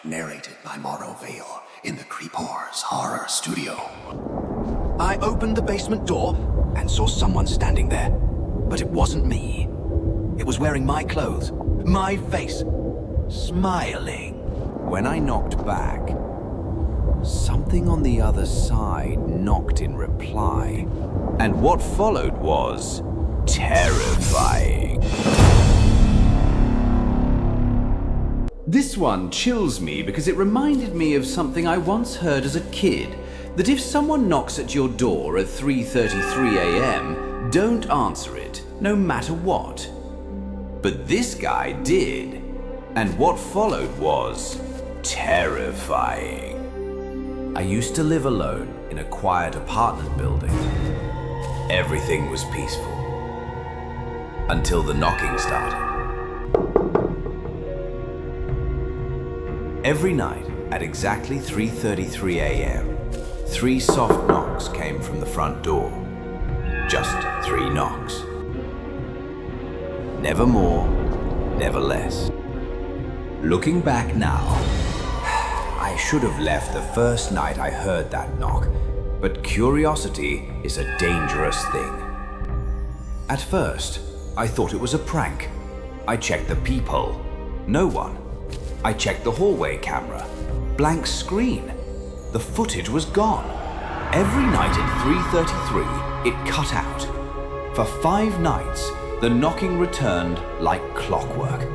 narrated by Morrow Veil in the Creepoz horror studio. I opened the basement door and saw someone standing there, but it wasn't me. It was wearing my clothes, my face, smiling. When I knocked back, something on the other side knocked in reply, and what followed was terrifying. This one chills me because it reminded me of something I once heard as a kid, that if someone knocks at your door at 3:33 a.m., don't answer it, no matter what. But this guy did, and what followed was terrifying. I used to live alone in a quiet apartment building. Everything was peaceful, until the knocking started. Every night at exactly 3:33 a.m., 3 soft knocks came from the front door. Just 3 knocks. Never more, never less. Looking back now, I should have left the first night I heard that knock, but curiosity is a dangerous thing. At first, I thought it was a prank. I checked the peephole. No one. I checked the hallway camera. Blank screen. The footage was gone. Every night at 3:33, it cut out. For 5 nights, the knocking returned like clockwork.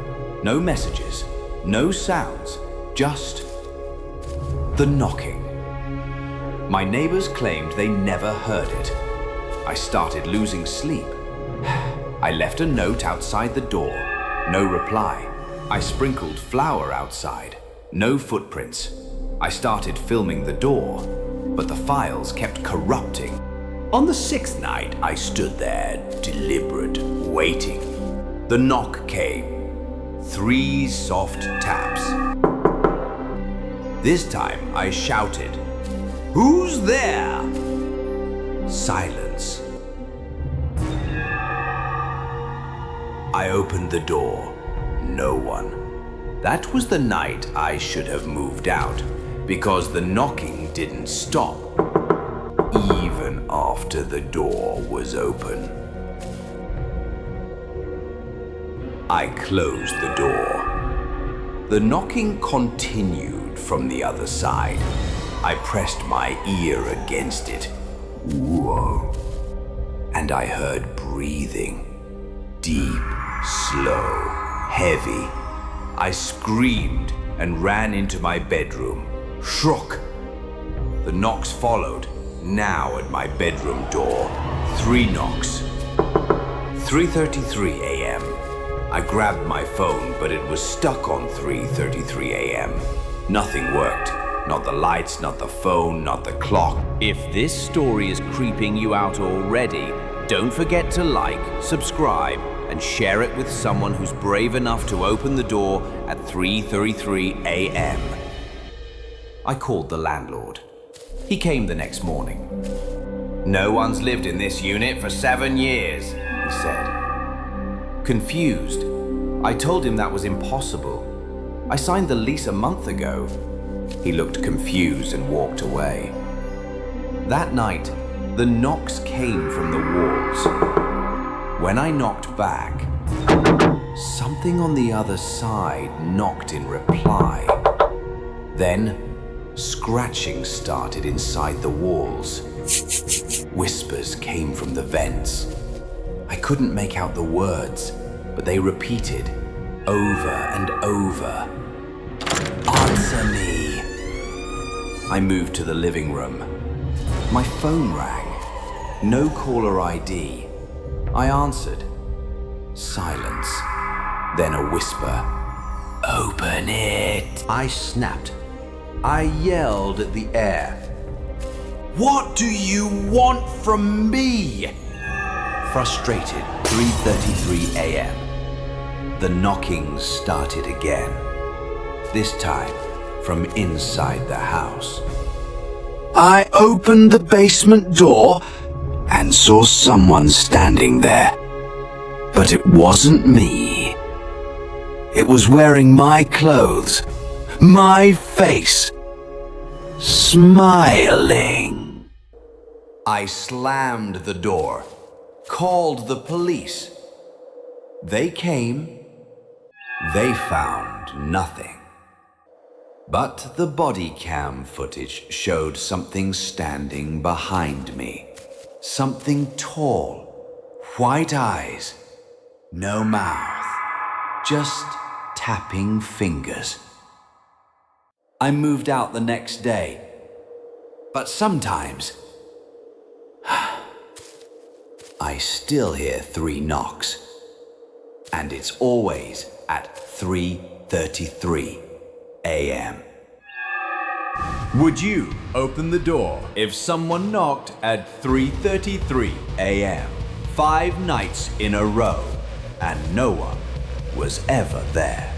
No messages, no sounds, just the knocking. My neighbors claimed they never heard it. I started losing sleep. I left a note outside the door. No reply. I sprinkled flour outside. No footprints. I started filming the door, but the files kept corrupting. On the 6th night, I stood there, deliberate, waiting. The knock came. 3 soft taps. This time, I shouted, "Who's there?" Silence. I opened the door. No one. That was the night I should have moved out, because the knocking didn't stop, even after the door was open. I closed the door. The knocking continued from the other side. I pressed my ear against it. Whoa. And I heard breathing. Deep, slow, heavy. I screamed and ran into my bedroom, shook. The knocks followed, now at my bedroom door. 3 knocks. 3:33 a.m. I grabbed my phone, but it was stuck on 3:33 a.m. Nothing worked. Not the lights, not the phone, not the clock. If this story is creeping you out already, don't forget to like, subscribe, and share it with someone who's brave enough to open the door at 3:33 a.m. I called the landlord. He came the next morning. "No one's lived in this unit for 7 years, he said. Confused, I told him that was impossible. I signed the lease a month ago. He looked confused and walked away. That night, the knocks came from the walls. When I knocked back, something on the other side knocked in reply. Then, scratching started inside the walls. Whispers came from the vents. I couldn't make out the words, but they repeated over and over. "Answer me." I moved to the living room. My phone rang. No caller ID. I answered. Silence. Then a whisper. "Open it." I snapped. I yelled at the air. "What do you want from me?" Frustrated, 3:33 a.m. The knocking started again. This time from inside the house. I opened the basement door and saw someone standing there. But it wasn't me. It was wearing my clothes, My face. Smiling. I slammed the door, called the police. They came. They found nothing. But the body cam footage showed something standing behind me. Something tall, white eyes, no mouth, just tapping fingers. I moved out the next day, but sometimes I still hear 3 knocks, and it's always at 3:33 a.m. Would you open the door if someone knocked at 3:33 a.m. 5 nights in a row and no one was ever there?